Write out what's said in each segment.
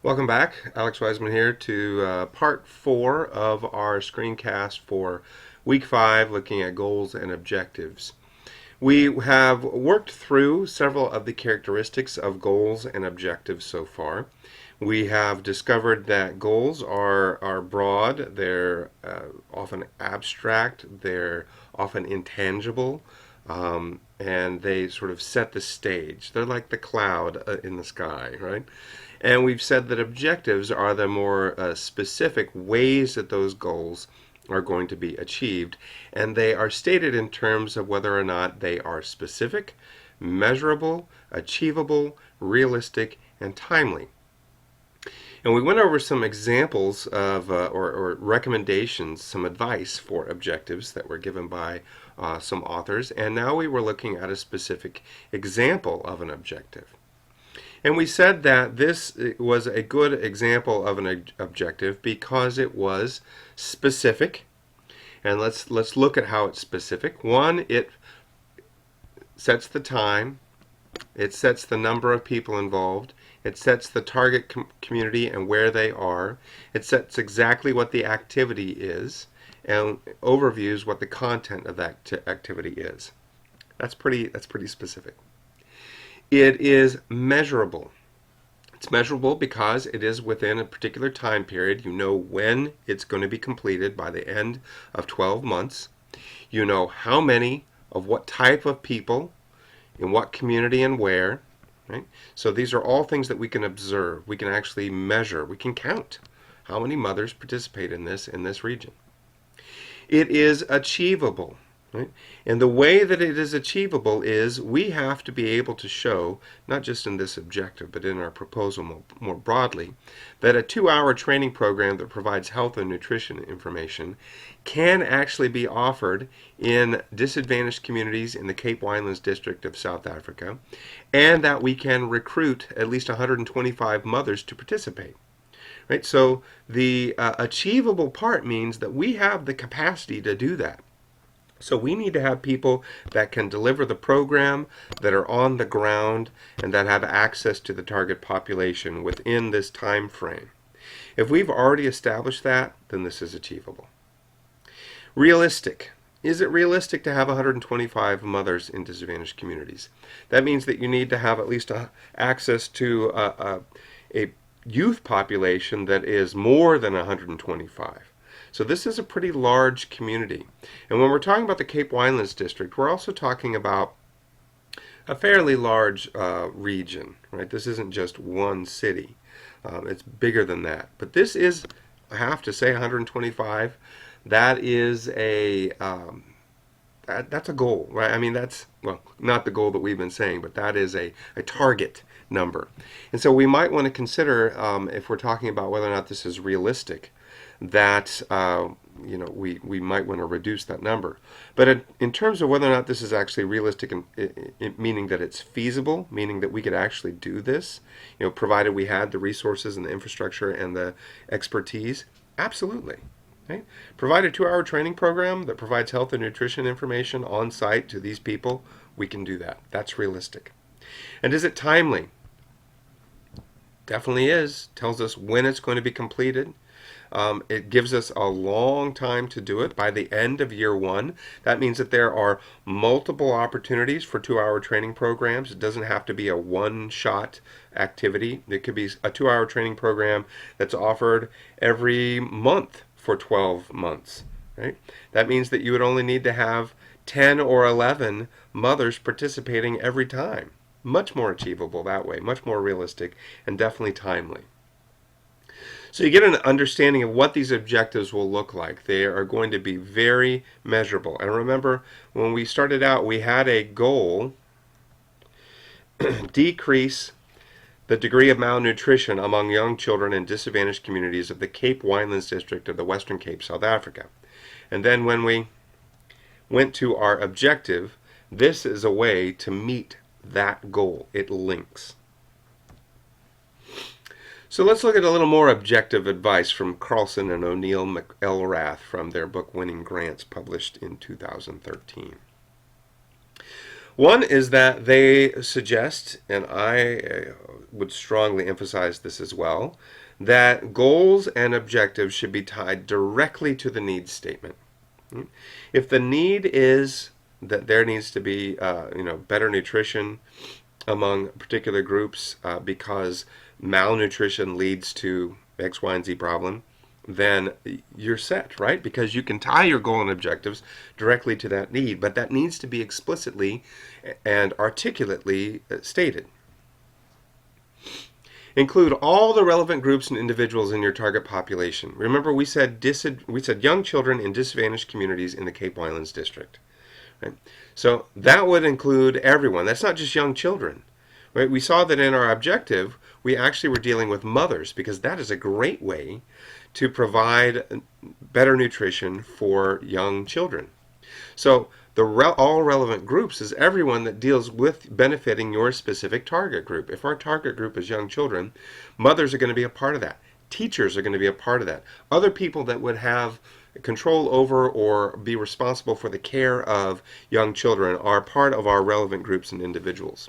Welcome back. Alex Wiseman here to part 4 of our screencast for week 5, looking at goals and objectives. We have worked through several of the characteristics of goals and objectives so far. We have discovered that goals are broad, they're often abstract, they're often intangible, and they sort of set the stage. They're like the cloud in the sky, right? And we've said that objectives are the more specific ways that those goals are going to be achieved, and they are stated in terms of whether or not they are specific, measurable, achievable, realistic, and timely. And we went over some examples of, or recommendations, some advice for objectives that were given by some authors, and now we were looking at a specific example of an objective. And we said that this was a good example of an objective because it was specific. And let's look at how it's specific. One, it sets the time, it sets the number of people involved, it sets the target community and where they are, it sets exactly what the activity is, and overviews what the content of that activity is. That's pretty specific. It is measurable. It's measurable because it is within a particular time period. You know when it's going to be completed by the end of 12 months. You know how many, of what type of people, in what community and where. Right? So these are all things that we can observe. We can actually measure. We can count how many mothers participate in this region. It is achievable. Right? And the way that it is achievable is we have to be able to show, not just in this objective, but in our proposal more broadly, that a 2-hour training program that provides health and nutrition information can actually be offered in disadvantaged communities in the Cape Winelands district of South Africa, and that we can recruit at least 125 mothers to participate. Right? So the achievable part means that we have the capacity to do that. So we need to have people that can deliver the program, that are on the ground, and that have access to the target population within this time frame. If we've already established that, then this is achievable. Realistic. Is it realistic to have 125 mothers in disadvantaged communities? That means that you need to have at least access to a youth population that is more than 125. So this is a pretty large community. And when we're talking about the Cape Winelands district, we're also talking about a fairly large region. Right? This isn't just one city. It's bigger than that. But this is, I have to say, 125. That is a that's a goal, right? I mean, that's, well, not the goal that we've been saying, but that is a target number. And so we might want to consider, if we're talking about whether or not this is realistic, that we might want to reduce that number. But in terms of whether or not this is actually realistic, meaning that it's feasible, meaning that we could actually do this, provided we had the resources and the infrastructure and the expertise, absolutely. Right? Provide a 2-hour training program that provides health and nutrition information on site to these people, we can do that. That's realistic. And is it timely? Definitely is. Tells us when it's going to be completed. It gives us a long time to do it. By the end of year 1, that means that there are multiple opportunities for 2-hour training programs. It doesn't have to be a one-shot activity. It could be a 2-hour training program that's offered every month for 12 months. Right? That means that you would only need to have 10 or 11 mothers participating every time. Much more achievable that way, much more realistic, and definitely timely. So you get an understanding of what these objectives will look like. They are going to be very measurable. And remember, when we started out, we had a goal, decrease the degree of malnutrition among young children in disadvantaged communities of the Cape Winelands district of the Western Cape, South Africa. And then when we went to our objective, this is a way to meet that goal. It links. So let's look at a little more objective advice from Carlson and O'Neill McElrath from their book Winning Grants, published in 2013. One is that they suggest, and I would strongly emphasize this as well, that goals and objectives should be tied directly to the needs statement. If the need is that there needs to be, better nutrition among particular groups because malnutrition leads to X, Y, and Z problem, then you're set, right? Because you can tie your goal and objectives directly to that need, but that needs to be explicitly and articulately stated. Include all the relevant groups and individuals in your target population. Remember, we said young children in disadvantaged communities in the Cape Islands district. Right? So that would include everyone. That's not just young children. Right? We saw that in our objective, we actually were dealing with mothers because that is a great way to provide better nutrition for young children. So all relevant groups is everyone that deals with benefiting your specific target group. If our target group is young children, mothers are going to be a part of that. Teachers are going to be a part of that. Other people that would have control over or be responsible for the care of young children are part of our relevant groups and individuals.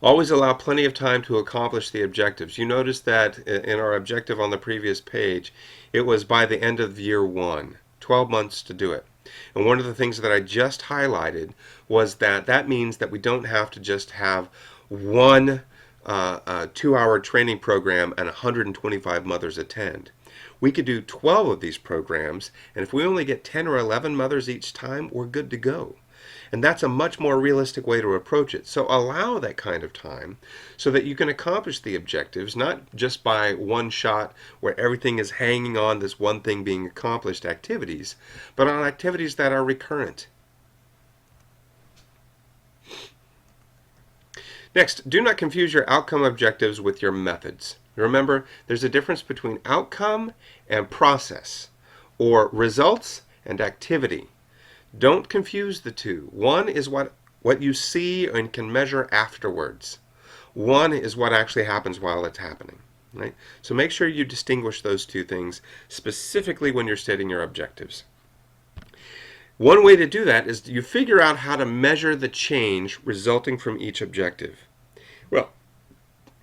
Always allow plenty of time to accomplish the objectives. You notice that in our objective on the previous page, it was by the end of year 1, 12 months to do it. And one of the things that I just highlighted was that means that we don't have to just have one 2-hour training program and 125 mothers attend. We could do 12 of these programs, and if we only get 10 or 11 mothers each time, we're good to go. And that's a much more realistic way to approach it. So allow that kind of time so that you can accomplish the objectives, not just by one shot where everything is hanging on this one thing being accomplished activities, but on activities that are recurrent. Next, do not confuse your outcome objectives with your methods. Remember, there's a difference between outcome and process, or results and activity. Don't confuse the two. One is what you see and can measure afterwards. One is what actually happens while it's happening. Right? So make sure you distinguish those two things, specifically when you're stating your objectives. One way to do that is you figure out how to measure the change resulting from each objective. Well,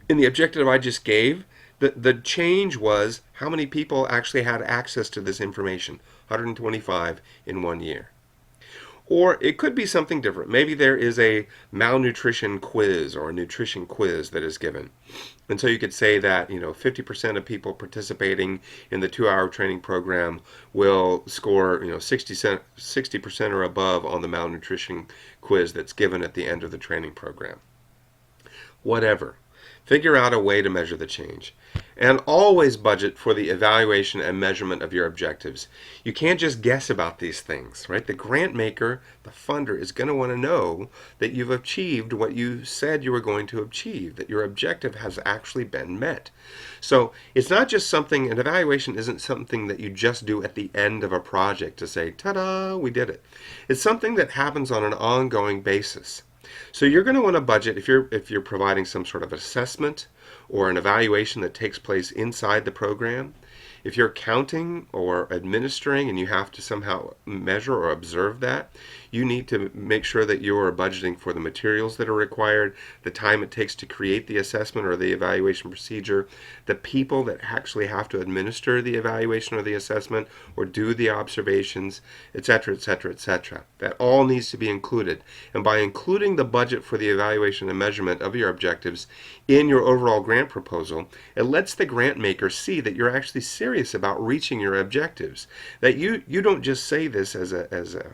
in the objective I just gave, the change was how many people actually had access to this information, 125 in 1 year. Or it could be something different. Maybe there is a malnutrition quiz or a nutrition quiz that is given. And so you could say that 50% of people participating in the 2-hour training program will score 60% or above on the malnutrition quiz that's given at the end of the training program. Whatever. Figure out a way to measure the change. And always budget for the evaluation and measurement of your objectives. You can't just guess about these things, right? The grant maker, the funder, is going to want to know that you've achieved what you said you were going to achieve, that your objective has actually been met. So it's not just something, an evaluation isn't something that you just do at the end of a project to say, ta-da, we did it. It's something that happens on an ongoing basis. So you're going to want to budget if you're providing some sort of assessment or an evaluation that takes place inside the program. If you're counting or administering and you have to somehow measure or observe that, you need to make sure that you are budgeting for the materials that are required, the time it takes to create the assessment or the evaluation procedure, the people that actually have to administer the evaluation or the assessment or do the observations, etc., etc., etc. That all needs to be included. And by including the budget for the evaluation and measurement of your objectives in your overall grant proposal, it lets the grant maker see that you're actually serious about reaching your objectives. That you don't just say this as a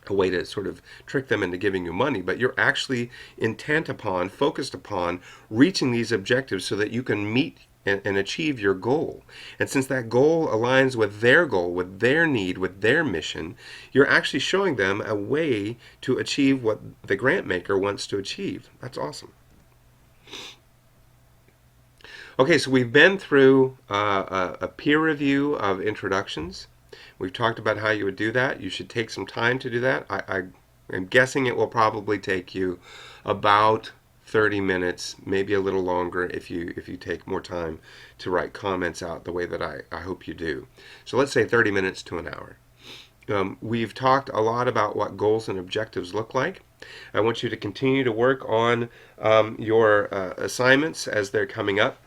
way to sort of trick them into giving you money, but you're actually intent upon, focused upon reaching these objectives so that you can meet and achieve your goal. And since that goal aligns with their goal, with their need, with their mission, you're actually showing them a way to achieve what the grant maker wants to achieve. That's awesome. Okay, so we've been through a peer review of introductions. We've talked about how you would do that. You should take some time to do that. I'm guessing it will probably take you about 30 minutes, maybe a little longer if you take more time to write comments out the way that I hope you do. So let's say 30 minutes to an hour. We've talked a lot about what goals and objectives look like. I want you to continue to work on your assignments as they're coming up.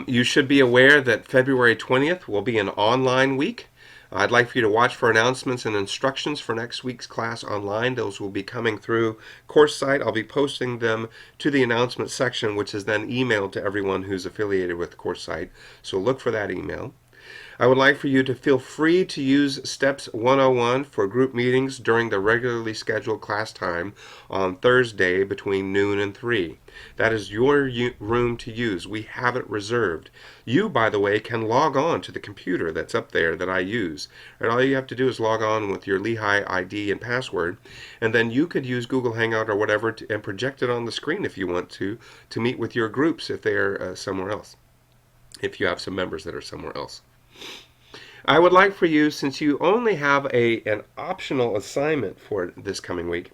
You should be aware that February 20th will be an online week. I'd like for you to watch for announcements and instructions for next week's class online. Those will be coming through course site. I'll be posting them to the announcement section, which is then emailed to everyone who's affiliated with the course site. So look for that email. I would like for you to feel free to use Steps 101 for group meetings during the regularly scheduled class time on Thursday between noon and 3. That is your room to use. We have it reserved. You, by the way, can log on to the computer that's up there that I use. And all you have to do is log on with your Lehigh ID and password, and then you could use Google Hangout or whatever and project it on the screen if you want to meet with your groups if they're somewhere else, if you have some members that are somewhere else. I would like for you, since you only have an optional assignment for this coming week,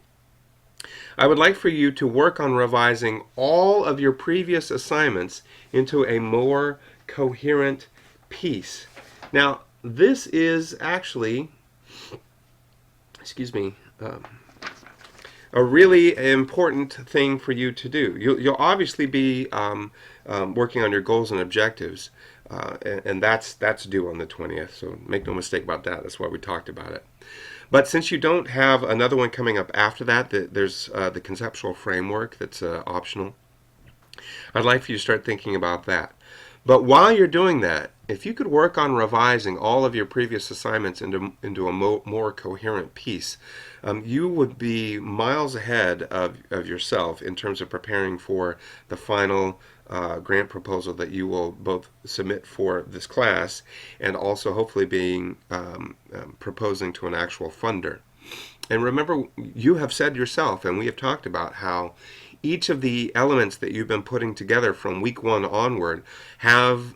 I would like for you to work on revising all of your previous assignments into a more coherent piece. Now, this is actually, a really important thing for you to do. You'll obviously be working on your goals and objectives, and that's due on the 20th, so make no mistake about that. That's why we talked about it. But since you don't have another one coming up after that, there's the conceptual framework that's optional. I'd like for you to start thinking about that. But while you're doing that, if you could work on revising all of your previous assignments into a more coherent piece, you would be miles ahead of yourself in terms of preparing for the final grant proposal that you will both submit for this class and also hopefully being proposing to an actual funder. And remember, you have said yourself, and we have talked about how each of the elements that you've been putting together from week 1 onward have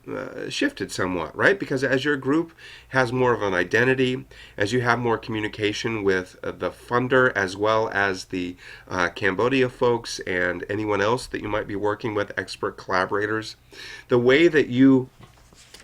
shifted somewhat, right? Because as your group has more of an identity, as you have more communication with the funder as well as the Cambodia folks and anyone else that you might be working with, expert collaborators, the way that you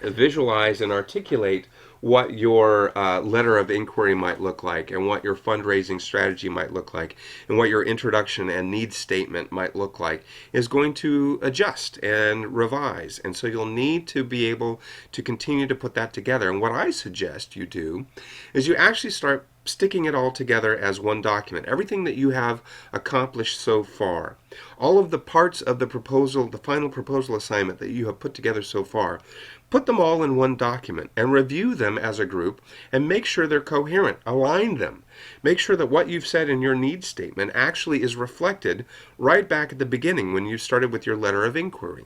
visualize and articulate what your letter of inquiry might look like and what your fundraising strategy might look like and what your introduction and needs statement might look like is going to adjust and revise. And so you'll need to be able to continue to put that together. And what I suggest you do is you actually start sticking it all together as one document. Everything that you have accomplished so far, all of the parts of the proposal, the final proposal assignment that you have put together so far, put them all in one document and review them as a group and make sure they're coherent. Align them. Make sure that what you've said in your needs statement actually is reflected right back at the beginning when you started with your letter of inquiry.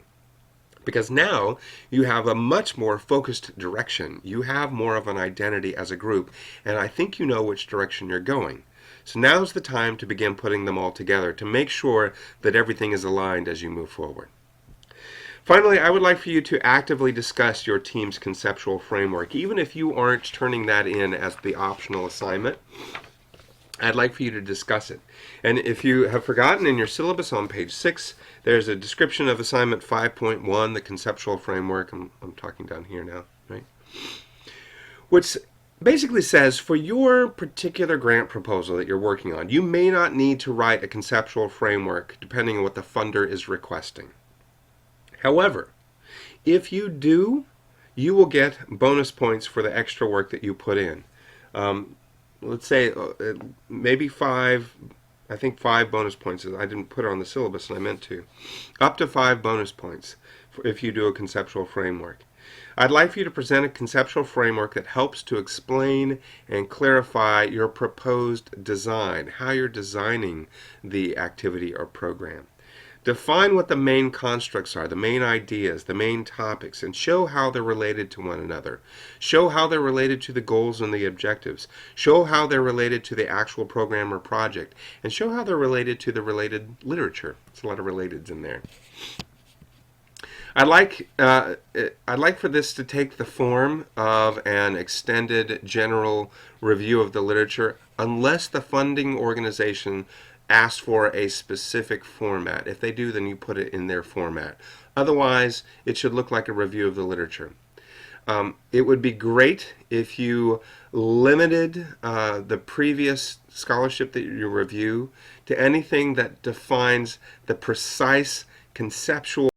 Because now you have a much more focused direction. You have more of an identity as a group, and I think you know which direction you're going. So now's the time to begin putting them all together to make sure that everything is aligned as you move forward. Finally, I would like for you to actively discuss your team's conceptual framework, even if you aren't turning that in as the optional assignment. I'd like for you to discuss it. And if you have forgotten, in your syllabus on page 6, there's a description of assignment 5.1, the conceptual framework. I'm talking down here now, right? Which basically says for your particular grant proposal that you're working on, you may not need to write a conceptual framework depending on what the funder is requesting. However, if you do, you will get bonus points for the extra work that you put in. Let's say maybe 5, I think 5 bonus points. I didn't put it on the syllabus and I meant to. Up to 5 bonus points if you do a conceptual framework. I'd like for you to present a conceptual framework that helps to explain and clarify your proposed design, how you're designing the activity or program. Define what the main constructs are, the main ideas, the main topics, and show how they're related to one another. Show how they're related to the goals and the objectives. Show how they're related to the actual program or project. And show how they're related to the related literature. There's a lot of relateds in there. I'd like for this to take the form of an extended general review of the literature unless the funding organization ask for a specific format. If they do, then you put it in their format. Otherwise, it should look like a review of the literature. It would be great if you limited the previous scholarship that you review to anything that defines the precise conceptual